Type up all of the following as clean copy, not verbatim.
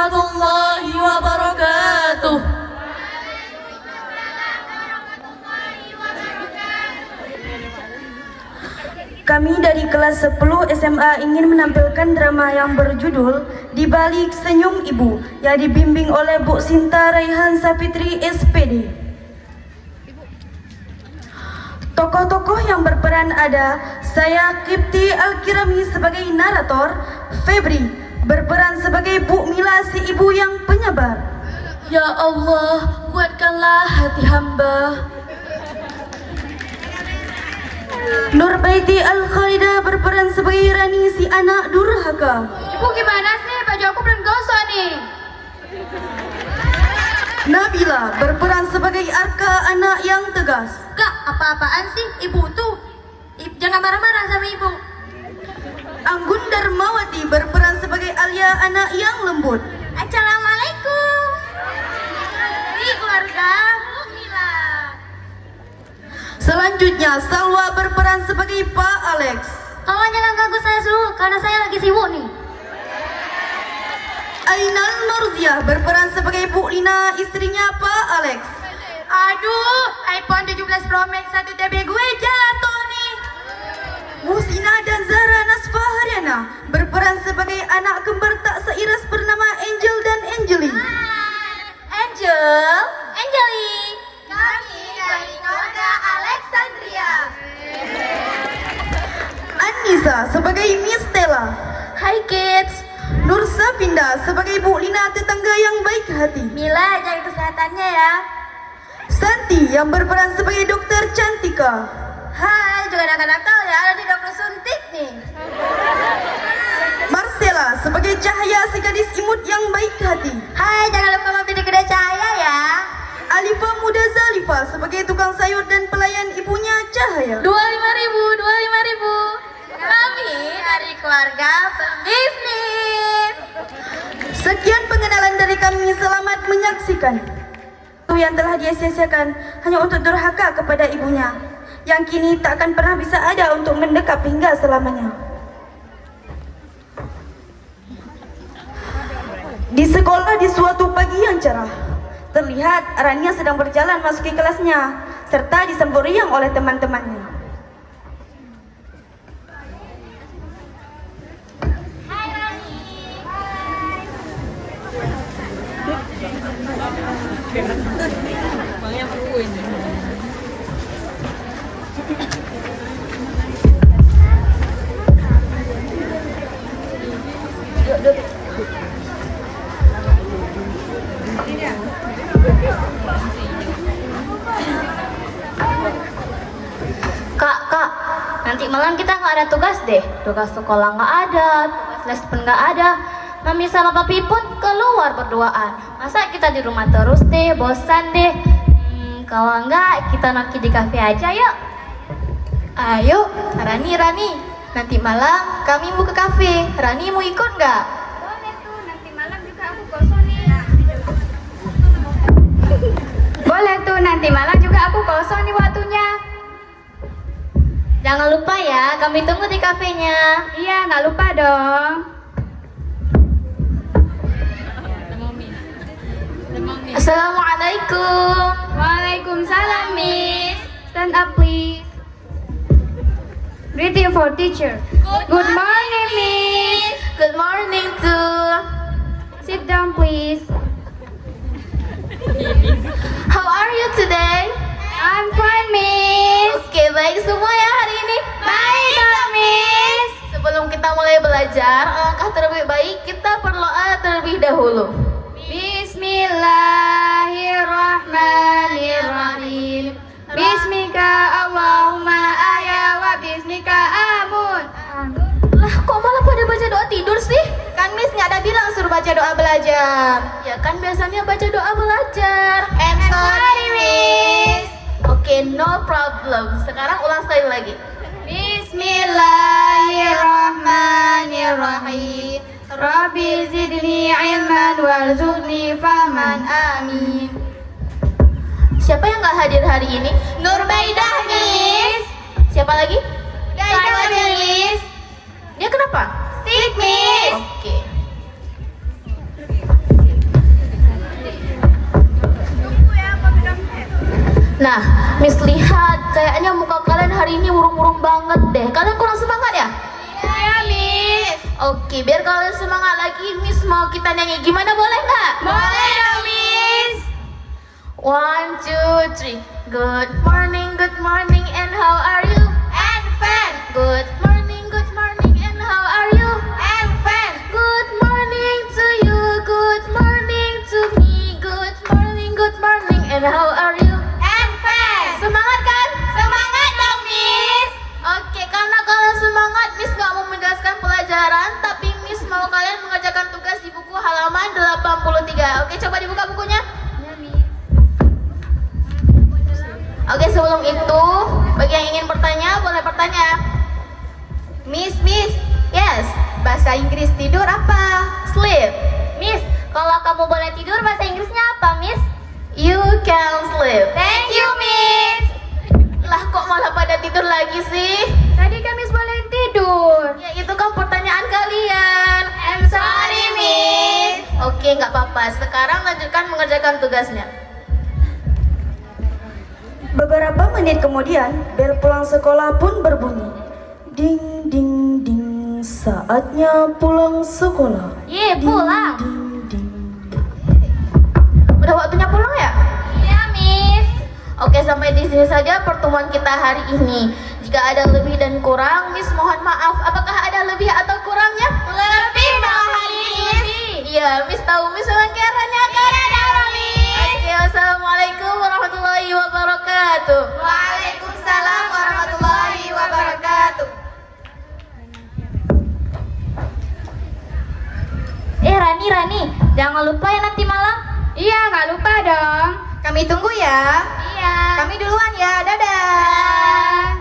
warahmatullahi wabarakatuh. Kami dari kelas 10 SMA ingin menampilkan drama yang berjudul Di Balik Senyum Ibu yang dibimbing oleh Bu Sinta Raihan Sapitri SPD. Tokoh-tokoh yang berperan ada saya Kipti Al-Kirami sebagai narator, Febri berperan sebagai Bu Mila si ibu yang penyabar. Ya Allah, kuatkanlah hati hamba. Nurbaiti Al-Khalida berperan sebagai Rani si anak durhaka. Ibu gimana sih? Baju aku belum gosok nih. Nabila berperan sebagai Arka anak yang tegas. Kak, apa-apaan sih? Ibu tuh jangan marah-marah sama ibu. Anggun Darmawati berperan sebagai Alia anak yang lembut. Assalamualaikum. Ini keluarga Mila. Selanjutnya Salwa berperan sebagai Pak Alex. Tolong jangan ganggu saya dulu karena saya lagi sibuk nih. Ainal Nurziah berperan sebagai Bu Lina, istrinya Pak Alex. Aduh, iPhone 17 Pro Max 1 TB gue jatuh nih. Musina dan Zara Nasfa Haryana berperan sebagai anak kembar tak seiras bernama Angel dan Angeli. Angeli. Kami dari keluarga Alexandria. Anissa sebagai Miss Stella. Hai kids. Nur Safinda sebagai Bu Lina, tetangga yang baik hati. Mila jaga kesehatannya ya. Santi yang berperan sebagai Dokter Cantika. Hai, juga nakal-nakal ya, ada di dokter suntik nih. Marcella sebagai Cahaya si gadis imut yang baik hati. Hai, jangan lupa mampir di kedai Cahaya ya. Alifa Muda Zalifa sebagai tukang sayur dan pelayan ibunya Cahaya. 25.000. Kami dari keluarga pebisnis. Sekian pengenalan dari kami, selamat menyaksikan. Itu yang telah dia sia-siakan hanya untuk durhaka kepada ibunya, yang kini tak akan pernah bisa ada untuk mendekap hingga selamanya. Di sekolah di suatu pagi yang cerah, terlihat Rania sedang berjalan masuki kelasnya, serta disambut riang oleh teman-temannya. Kak, nanti malam kita nggak ada tugas deh. Tugas sekolah nggak ada, tugas les pun nggak ada. Mami sama papi pun keluar berduaan. Masa kita di rumah terus deh, bosan deh. Kalau nggak, kita nongki di kafe aja yuk. Ayo, Rani, nanti malam kami mau ke kafe. Rani mau ikut nggak? Boleh tuh, nanti malam juga aku kosong nih. Boleh tuh, nanti malam juga aku kosong nih waktunya. Jangan lupa ya, kami tunggu di kafenya. Iya, nggak lupa dong. Assalamualaikum. Waalaikumsalam, Miss. Stand up, please. Greeting for teacher. Good morning, Miss. Good morning too. Sit down, please. How are you today? I'm fine, Miss. Oke, baik semua ya hari ini. Baik, Miss. Sebelum kita mulai belajar, alangkah terlebih baik kita berdoa terlebih dahulu. Bismillahirrahmanirrahim. Bismika Allahumma aya wa bismika amun. Lah, kok malah pada baca doa tidur sih? Kan Miss nggak ada bilang suruh baca doa belajar. Ya kan biasanya baca doa belajar. And sorry, Miss. Oke, no problem. Sekarang ulang sekali lagi. Bismillahirrahmanirrahim. Rabbi zidni ilman warzuqni fahman. Amin. Siapa yang nggak hadir hari ini? Nurbaidah, Miss. Siapa lagi? Gaidah, Miss. Dia kenapa? Sick, Miss. Oke. Nah, Miss lihat, kayaknya muka kalian hari ini murung-murung banget deh. Kalian kurang semangat ya? Iya, Miss. Oke, biar kalian semangat lagi, Miss mau kita nyanyi. Gimana, boleh nggak? Boleh dong, Miss. 1, 2, 3. Good morning, and how are you? And fine. Good morning, and how are you? And fine. Good morning to you, good morning to me. Good morning, and how are you? And fine. Semangat kan? Semangat dong, Miss. Oke, karena kalian semangat, Miss nggak mau menjelaskan pelajaran, tapi Miss mau kalian mengerjakan tugas di buku halaman 83. Oke, coba dibuka bukunya. Oke, sebelum itu, bagi yang ingin bertanya, boleh bertanya. Miss, yes, bahasa Inggris tidur apa? Sleep. Miss, kalau kamu boleh tidur bahasa Inggrisnya apa, Miss? You can sleep. Thank you, Miss. Lah, kok malah pada tidur lagi sih? Tadi kan Miss boleh tidur. Ya, itu kan pertanyaan kalian. I'm sorry, Miss. Oke, nggak apa-apa. Sekarang lanjutkan mengerjakan tugasnya. Beberapa menit kemudian, bel pulang sekolah pun berbunyi. Ding, ding, ding, saatnya pulang sekolah. Ye, Ding, pulang. ding, ding. Udah waktunya pulang ya? Iya, Miss. Oke, sampai di sini saja pertemuan kita hari ini. Jika ada lebih dan kurang, Miss mohon maaf. Apakah ada lebih atau kurangnya? Lebih, Miss. Iya, Miss tahu Miss memang caranya kan? Oke, wassalamualaikum warahmatullahi wabarakatuh. Waalaikumsalam warahmatullahi wabarakatuh. Rani, jangan lupa ya nanti malam. Iya, nggak lupa dong. Kami tunggu ya. Iya. Kami duluan ya. Dadah.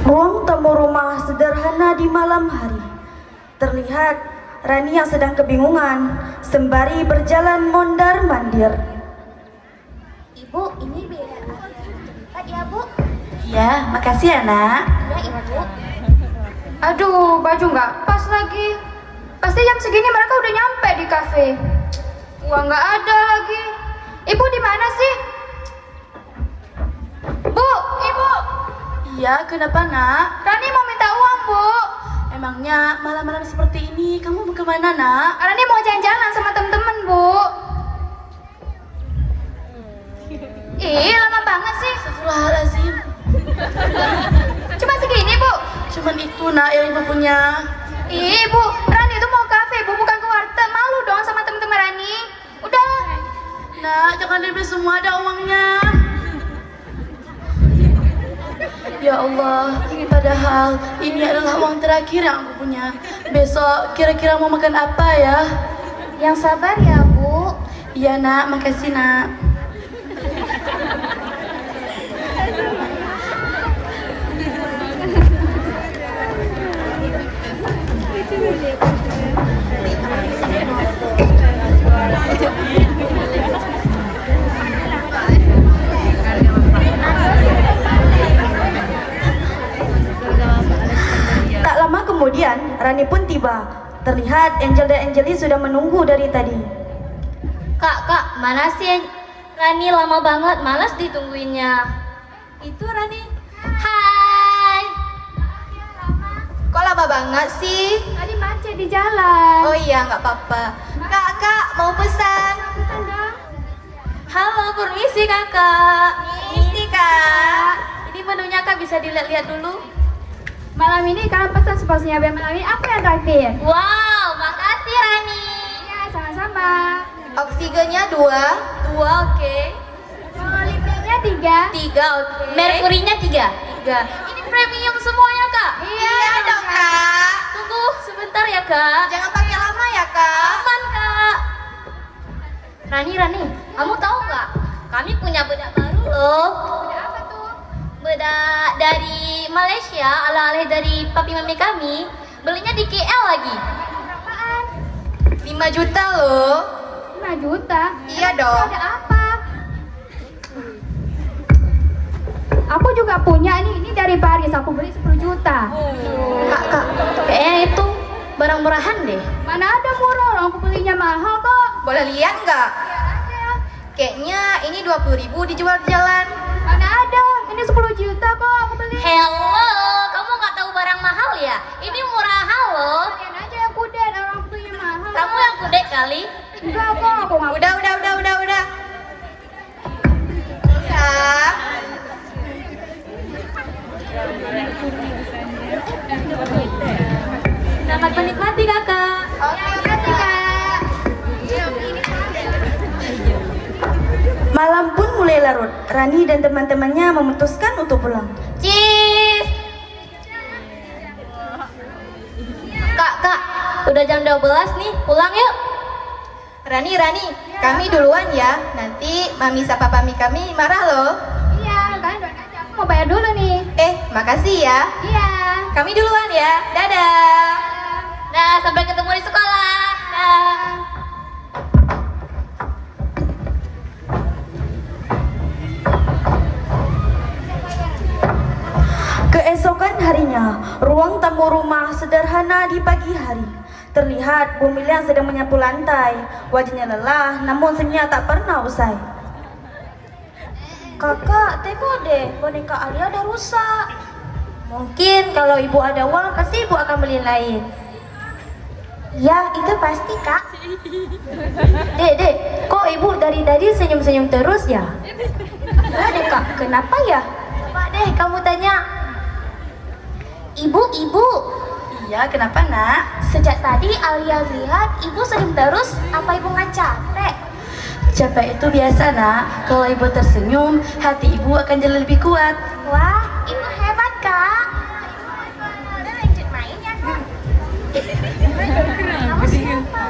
Ruang tamu rumah sederhana di malam hari. Terlihat Rani yang sedang kebingungan sembari berjalan mondar-mandir. Ibu, ini biar ya, Bu. Ya, makasih ya, Nak. Ya, Ibu. Aduh, baju nggak pas lagi. Pasti jam segini mereka udah nyampe di kafe. Uang nggak ada lagi. Ibu di mana sih? Bu, Ibu. Iya, kenapa, Nak? Rani mau minta uang, Bu. Emangnya malam-malam seperti ini kamu mau kemana, Nak? Rani mau jalan-jalan sama temen-temen, Bu. Ih, lama banget sih. Astagfirullahaladzim. Cuma segini, Bu. Cuman itu, Nak, yang Ibu punya. Ih, Bu, Rani itu mau kafe, Bu, bukan ke warteg. Malu dong sama temen-temen Rani. Udah. Nak, jangan dibeli semua, ada uangnya. Ya Allah, padahal ini adalah uang terakhir yang aku punya. Besok kira-kira mau makan apa ya? Yang sabar ya, Bu. Iya, Nak, makasih, Nak. Tak lama kemudian, Rani pun tiba. Terlihat Angel dan Angeli sudah menunggu dari tadi. Kak, mana sih Rani? Lama banget, malas ditungguinnya. Itu Rani. Hai. Kok lama banget sih? Tadi macet di jalan. Oh iya, nggak apa-apa. Kak, mau pesan. Halo, permisi kakak. Misi, Kak. Ini menunya kak, bisa dilihat-lihat dulu. Malam ini kalian pesan seporsinya, biar malam ini aku yang traktir. Wow, makasih Rani. Iya, sama-sama. Oksigennya 2. Oke. Lipsticknya 3. 3, oke. Merkurinya 3. 3. Ini premium semuanya kak. Iya dong, Kak. Tunggu sebentar ya kak. Jangan pakai lama lama ya kak? Aman kak. Rani, kamu tahu nggak? Kami punya bedak baru loh. Bedak apa tuh? Bedak dari Malaysia, ala-ala dari papi mami kami. Belinya di KL lagi. Berapaan? 5 juta loh. 5 juta? Iya dong. Ada apa? Aku juga punya ini dari Paris, aku beli 10 juta. Kak, kayaknya itu barang murahan deh. Mana ada murah, orang aku belinya mahal kok. Boleh lihat nggak? Lihat aja. Kayaknya ini 20.000 dijual di jalan. Mana ada, ini 10 juta kok aku beli. Hello, kamu nggak tahu barang mahal ya? Ini murahan loh. Kalian aja yang kudet, orang aku belinya mahal. Kamu yang kudet kali. Enggak kok, aku nggak. Udah. Kak, Selamat menikmati kakak. oke makasih kak. Malam pun mulai larut. Rani dan teman-temannya memutuskan untuk pulang. Cheese. Kak, udah jam 12 nih, pulang yuk. Rani, kami duluan ya. Nanti mami sama papi kami marah loh. Iya, kalian doain aja. Aku mau bayar dulu nih. Makasih ya. Iya. Kami duluan ya. Dadah. Nah, sampai ketemu di sekolah. Dah. Keesokan harinya, ruang tamu rumah sederhana di pagi hari. Terlihat Bu Mila yang sedang menyapu lantai. Wajahnya lelah, namun senyumnya tak pernah usai. Kakak, tengok deh, boneka Alia udah rusak. Mungkin kalau ibu ada uang, pasti ibu akan beli lain. Ya, itu pasti kak. Dek, kok ibu dari tadi senyum-senyum terus ya? Ada kak, kenapa ya? Coba deh kamu tanya. Ibu. Iya, kenapa nak? Sejak tadi Alia lihat ibu senyum terus, apa ibu nggak capek? Capek itu biasa nak. Kalau ibu tersenyum, hati ibu akan jadi lebih kuat. Wah, ibu hebat kak. Udah lanjut main ya kak. Kamu siapa?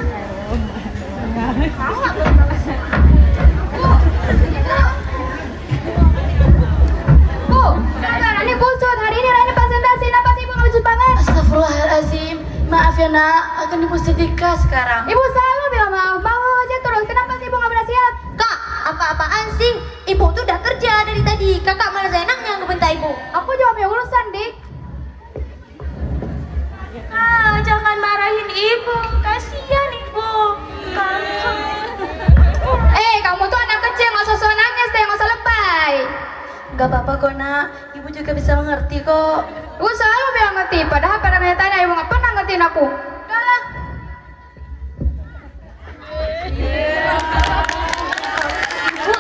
Kamu nggak belum bawa siapa? Bu, kenapa Rani kusut? Hari ini Rani presentasi, kenapa sih ibu nggak kusut banget? Astagfirullahaladzim. Maaf ya nak, akan ibu setrika sekarang. Ibu selalu bilang mau aja terus. Kenapa sih ibu nggak pernah siap? Kak, apa-apaan sih? Ibu tuh udah kerja dari tadi. Kakak malah seenaknya ngebentak ibu. Aku juga punya urusan, Dik. Jangan marahin ibu. Kasihan ibu. Kamu tuh anak kecil, nggak usah nangis deh, nggak usah lebay. Gak apa-apa kok nak, ibu juga bisa mengerti kok. Ibu selalu bilang ngerti, padahal pada tanya ibu nggak pernah ngertiin aku. Udah lah.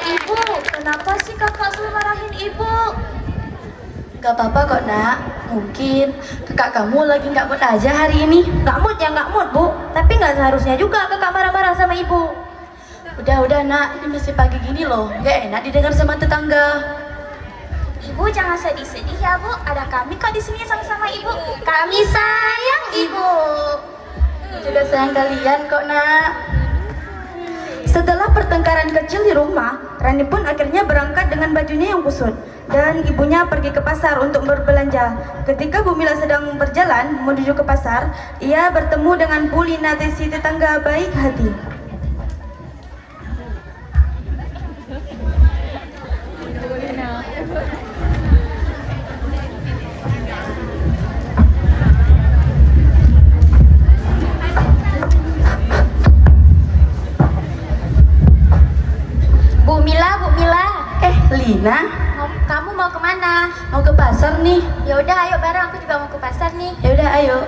Ibu, kenapa sih kakak selalu marahin ibu? Gak apa-apa kok nak, mungkin kakak kamu lagi gak mood aja hari ini. Gak mood ya gak mood bu, tapi gak seharusnya juga kakak marah-marah sama ibu. Udah nak, ini masih pagi gini loh, gak enak didengar sama tetangga. Ibu jangan sedih-sedih ya bu. Ada kami kok di sini sama-sama ibu. Kami sayang ibu. Juga sayang kalian kok nak. Setelah pertengkaran kecil di rumah, Rani pun akhirnya berangkat dengan bajunya yang kusut. Dan ibunya pergi ke pasar untuk berbelanja. Ketika Bu Mila sedang berjalan menuju ke pasar, ia bertemu dengan Bu Lina, si tetangga baik hati. Bu Mila. Lina, Kamu mau kemana? mau ke pasar nih. Ya udah, ayo bareng. Aku juga mau ke pasar nih. Yaudah ayo.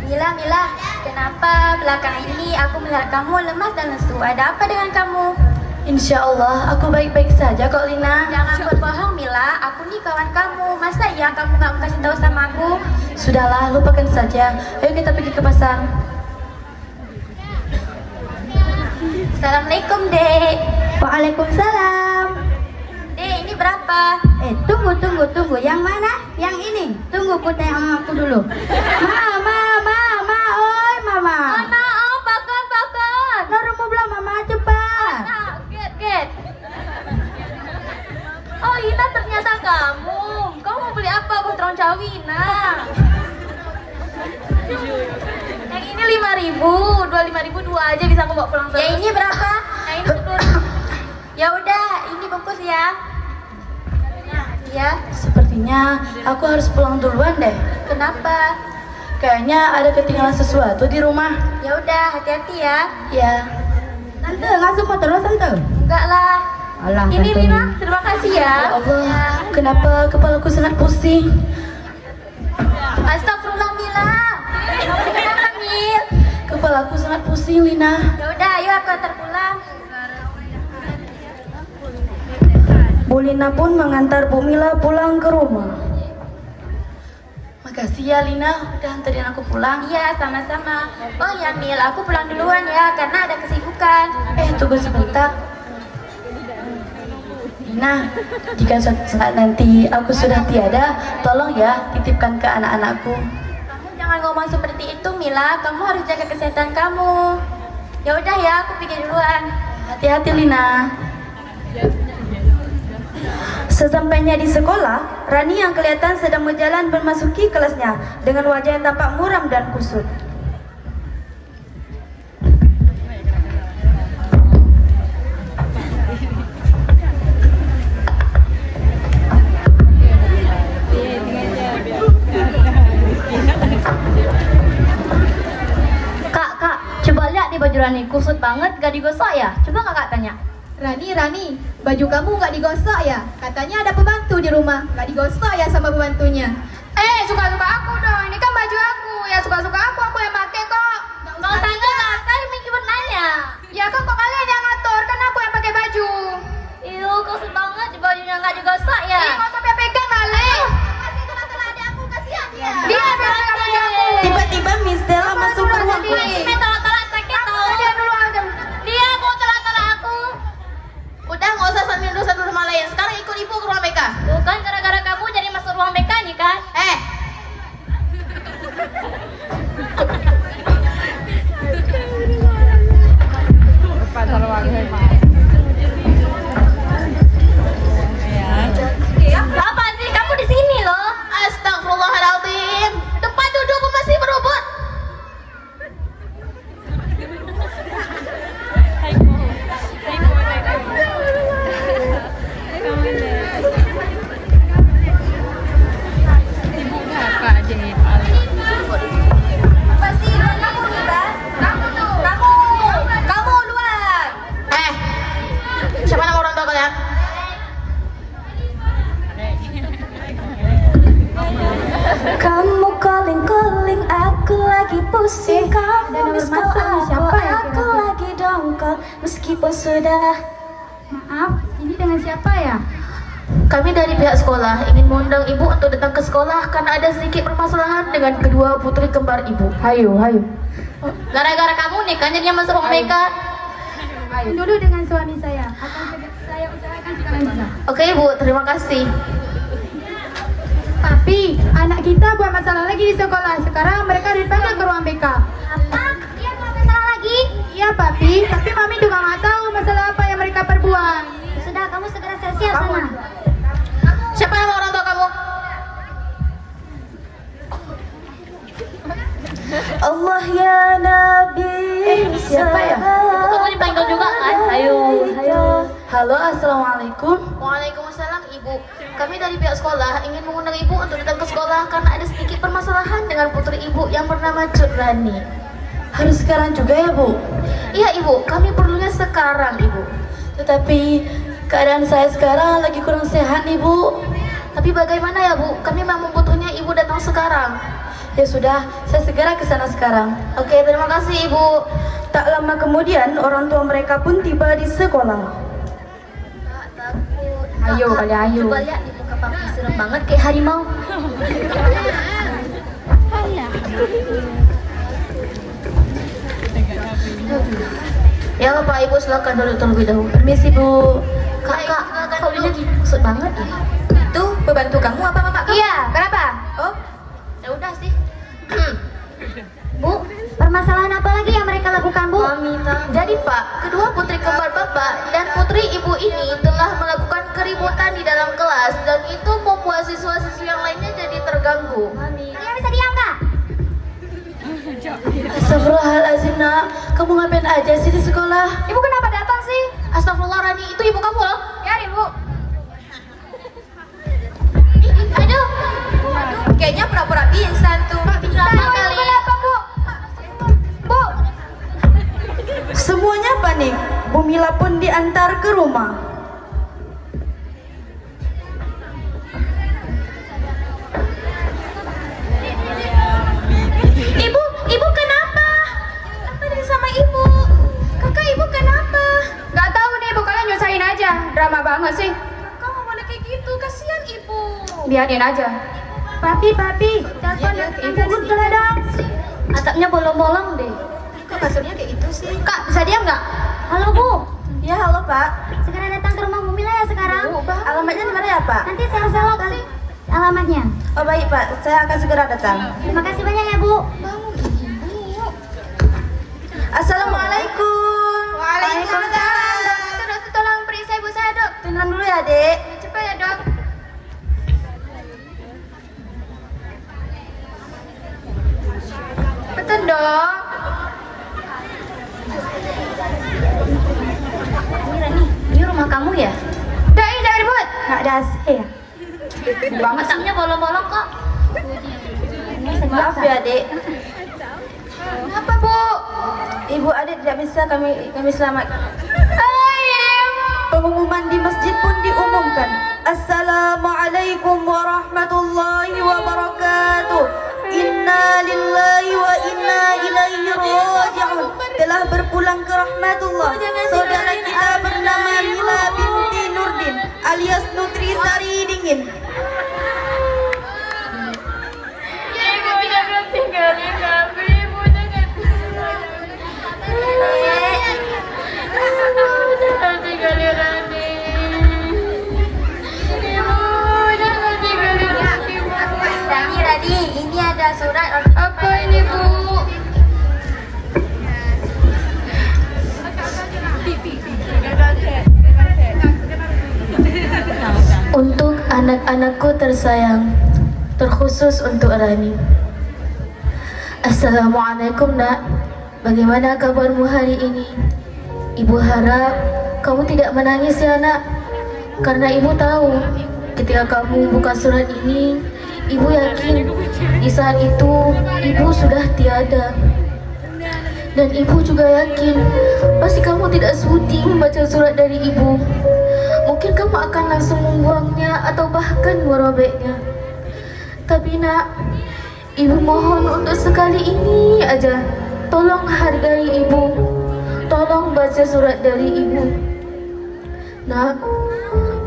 Mila, kenapa belakangan ini aku melihat kamu lemas dan lesu? Ada apa dengan kamu? Insya Allah aku baik-baik saja kok Lina. Jangan berbohong Mila, aku nih kawan kamu. Masa ya kamu gak mau kasih tahu sama aku? Sudahlah, lupakan saja. Ayo kita pergi ke pasar. Assalamualaikum dek. Waalaikumsalam. Dek, ini berapa? Tunggu. Yang mana? Yang ini. Tunggu, ku tanya sama aku dulu. Mama, oi mama. cawi-cawi, nah. Yang ini 5.000, 25.000 dua aja bisa aku bawa pulang terus. Yang ini berapa? Yang ini 10. Ya udah, ini bungkus ya. Ya, Sepertinya aku harus pulang duluan deh. kenapa? Kayaknya ada ketinggalan sesuatu di rumah. Ya udah, hati-hati ya. Ya. Tante, ngasuh motor lo, Tante? Enggak lah. Alah, Ini Tante. Lina, terima kasih ya. Ya Allah, kenapa kepalaku sangat pusing? Astagfirullah Mila. Kamu kenapa Mil? Kepalaku sangat pusing, Lina. Ya udah, ayo aku antar pulang. Bu Lina pun mengantar Bu Mila pulang ke rumah. Makasih ya Lina, udah anterin aku pulang. Iya, sama-sama. Oh ya Mil, aku pulang duluan ya karena ada kesibukan. Tunggu sebentar. Lina, jika suatu saat nanti aku sudah tiada, tolong ya titipkan ke anak-anakku. Kamu jangan ngomong seperti itu Mila, kamu harus jaga kesehatan kamu. Ya udah ya, aku pergi duluan. Hati-hati Lina. Sesampainya di sekolah, Rani yang kelihatan sedang berjalan memasuki kelasnya dengan wajah yang tampak muram dan kusut. Kak, coba lihat di baju Rani, kusut banget, gak digosok ya? Coba kakak tanya. Rani, baju kamu nggak digosok ya? Katanya ada pembantu di rumah, nggak digosok ya sama pembantunya? Suka-suka aku dong. Ini kan baju aku. Ya suka-suka aku yang pakai kok. Kalau tanya lah, kan cuma nanya. Ya kan kok kalian yang ngatur, kan aku yang pakai baju. Iyo, kusut banget, bajunya gak digosok ya? Ih, nggak sampai pegang kali. Dia bilang kamu baju aku. Tiba-tiba Miss Stella masuk ke ruang kelas. Ini tolak-tolak sakit tau. Dia dulu aja. Dia mau tolak-tolak aku. Udah nggak usah sambil satu sama lain. Sekarang ikut ibu ke ruang BK. Tuh kan gara-gara kamu jadi masuk ruang BK nih kan? Apa sih kamu di sini loh? Astagfirullahaladzim. Tempat dudukku masih berebut. Pasti kamu Mila. Kamu luar. Siapa nama orang tua kalian? Kamu calling aku lagi pusing. Kamu miss call aku lagi dongkol meskipun sudah. Maaf, ini dengan siapa ya? Kami dari pihak sekolah ingin mengundang ibu untuk datang ke sekolah karena ada sedikit permasalahan dengan kedua putri kembar ibu. Hayo. Gara-gara kamu nih kan jadinya masuk ruang BK. Dulu dengan suami saya. Akan saya usahakan sekarang juga. Oke ibu, terima kasih. Papi, anak kita buat masalah lagi di sekolah. Sekarang mereka dipanggil ke ruang BK. Apa? Dia mau masalah lagi? Iya, Papi. Tapi Mami juga nggak tahu masalah apa yang mereka perbuat. Sudah, kamu segera siap-siap sana. Siapa nama orang tua kamu? Allah ya Nabi. Siapa ya? Ibu kamu dipanggil juga kan? Ayo. Halo, assalamualaikum. Waalaikumsalam ibu. Kami dari pihak sekolah ingin mengundang ibu untuk datang ke sekolah karena ada sedikit permasalahan dengan putri ibu yang bernama Cut Rani. Harus sekarang juga ya Bu? Iya ibu, kami perlunya sekarang ibu. Tetapi keadaan saya sekarang lagi kurang sehat nih Bu. Tapi bagaimana ya bu? Kami memang membutuhnya ibu datang sekarang. Ya sudah, saya segera ke sana sekarang. Oke, terima kasih ibu. Tak lama kemudian orang tua mereka pun tiba di sekolah. Ayo, kalian ayo. Coba lihat di muka papi serem banget kayak harimau. Ya Pak Ibu silakan duduk terlebih dahulu. Permisi Bu. Kakak, kok dia kusut banget ya? Itu pembantu kamu apa mama kamu? Iya, kenapa? Oh, Ya udah sih. Bu, permasalahan apa lagi yang mereka lakukan, Bu? jadi Pak, kedua putri kembar Bapak dan putri Ibu ini telah melakukan keributan di dalam kelas dan itu membuat siswa-siswi yang lainnya jadi terganggu mengganggu. Kalian bisa diam nggak? Astagfirullahaladzim nak, kamu ngapain aja sih di sekolah? Ibu kenapa datang sih? Astagfirullah Rani, itu ibu kamu loh. Biarin Bu. Aduh, kayaknya pura-pura pingsan tuh. Drama kali. Kenapa Bu? Bu, Semuanya panik. Bu Mila pun diantar ke rumah. Ibu kenapa? Apa yang sama ibu? Kakak ibu kenapa? nggak tahu nih Bu, kalian nyusahin aja. Drama banget sih. Kamu boleh kayak gitu, kasihan ibu. Biarin aja. Papi, telepon ibu Gundala dong. Atapnya bolong-bolong deh. Kok kasurnya kayak gitu sih? Kak, bisa diam nggak? Halo Bu, Ya, halo Pak. segera datang ke rumah Bu Mila ya sekarang. Alamatnya di mana ya Pak? Nanti saya selok sih alamatnya. Oh baik Pak, saya akan segera datang. Terima kasih banyak ya Bu. Assalamualaikum. Waalaikumsalam. Dok, tolong periksa ibu saya dok. Tenang dulu ya Dek. Cepat ya dok. Betul dok. Ini rumah kamu ya? Udah ini jangan ribut. Nggak ada AC ya? Atapnya bolong-bolong kok. Maaf ya Dek. Kenapa Bu? Ibu adik tidak bisa kami selamatkan. Ayam. Pengumuman di masjid pun diumumkan. Assalamualaikum warahmatullahi wabarakatuh. Inna lillahi wa inna ilaihi raji'un. Telah berpulang ke rahmatullah saudara kita bernama Mila binti Nurdin alias Nutrisari Dingin. Ibu jangan tinggalin kami. Ibu jangan jangan tinggalin Rani. Ibu jangan tinggalin Rani. Rani, ini ada surat. Apa ini Bu? Untuk anak-anakku tersayang, terkhusus untuk Rani. Assalamualaikum nak, bagaimana kabarmu hari ini? Ibu harap kamu tidak menangis ya nak, karena ibu tahu ketika kamu buka surat ini, ibu yakin di saat itu ibu sudah tiada. Dan ibu juga yakin pasti kamu tidak sudi membaca surat dari ibu. Mungkin kamu akan langsung membuangnya atau bahkan merobeknya. Tapi nak, ibu mohon untuk sekali ini aja, tolong hargai ibu. Tolong baca surat dari ibu. Nak,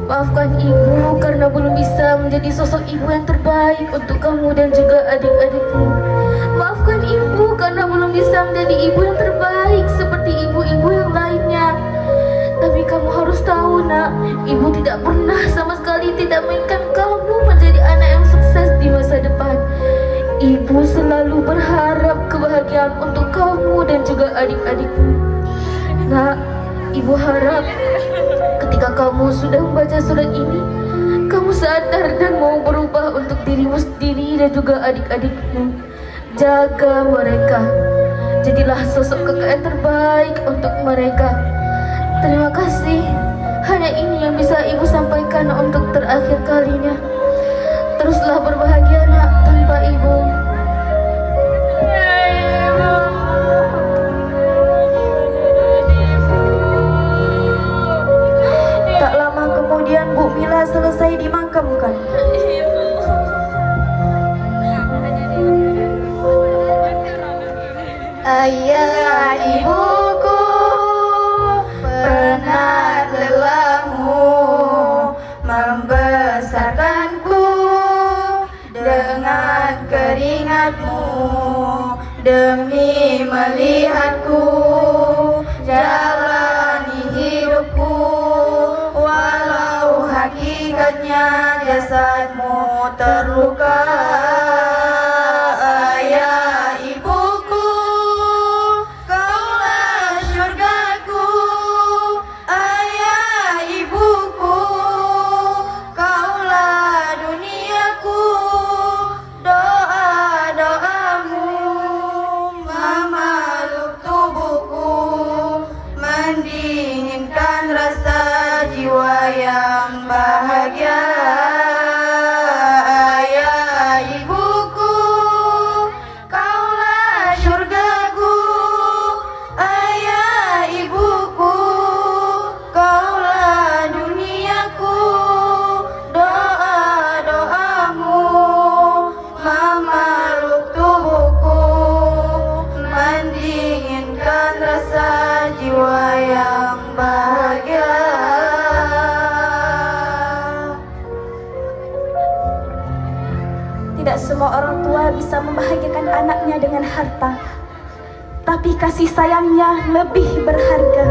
maafkan ibu karena belum bisa menjadi sosok ibu yang terbaik untuk kamu dan juga adik-adikmu. Maafkan ibu karena belum bisa menjadi ibu yang terbaik seperti ibu-ibu yang lainnya. Tapi kamu harus tahu nak, ibu tidak pernah sama sekali tidak menginginkan kamu menjadi anak yang sukses di masa depan. Ibu selalu berharap kebahagiaan untuk kamu dan juga adik-adikmu. Nak, ibu harap ketika kamu sudah membaca surat ini, kamu sadar dan mau berubah untuk dirimu sendiri dan juga adik-adikmu. Jaga mereka, jadilah sosok kakak yang terbaik untuk mereka. Terima kasih. Hanya ini yang bisa ibu sampaikan untuk terakhir kalinya. Teruslah berbahagia nak tanpa ibu. Tak lama kemudian Bu Mila selesai dimakamkan. Ayah ibuku penat lelahmu membesarkanku dengan keringatmu demi melihatku jalani hidupku walau hakikatnya jasadmu terluka. Ayah ibuku, kaulah syurgaku. Ayah ibuku, kaulah duniaku. Tidak semua orang tua bisa membahagiakan anaknya dengan harta, tapi kasih sayangnya lebih berharga.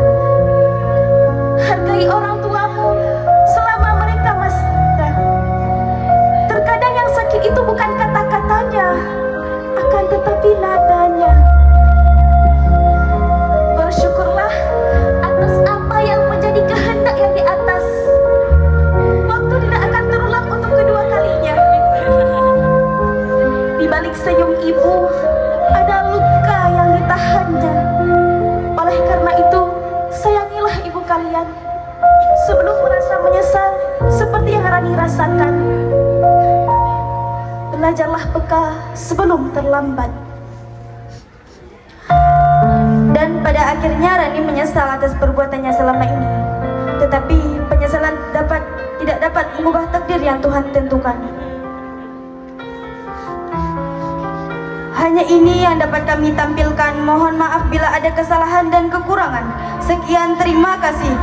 Hargai orang tuamu selama mereka masih muda. Terkadang yang sakit itu bukan kata-katanya, akan tetapi nadanya. Bersyukurlah atas apa yang menjadi kehendak yang di atas. Waktu tidak akan terulang untuk kedua kalinya. Di balik senyum ibu ada luka yang ditahannya. Oleh karena itu, sayangilah ibu kalian sebelum merasa menyesal seperti yang Rani rasakan. Belajarlah peka sebelum terlambat. Dan pada akhirnya Rani menyesal atas perbuatannya selama ini. Tetapi penyesalan tidak dapat mengubah takdir yang Tuhan tentukan. Hanya ini yang dapat kami tampilkan. Mohon maaf bila ada kesalahan dan kekurangan. Sekian, terima kasih.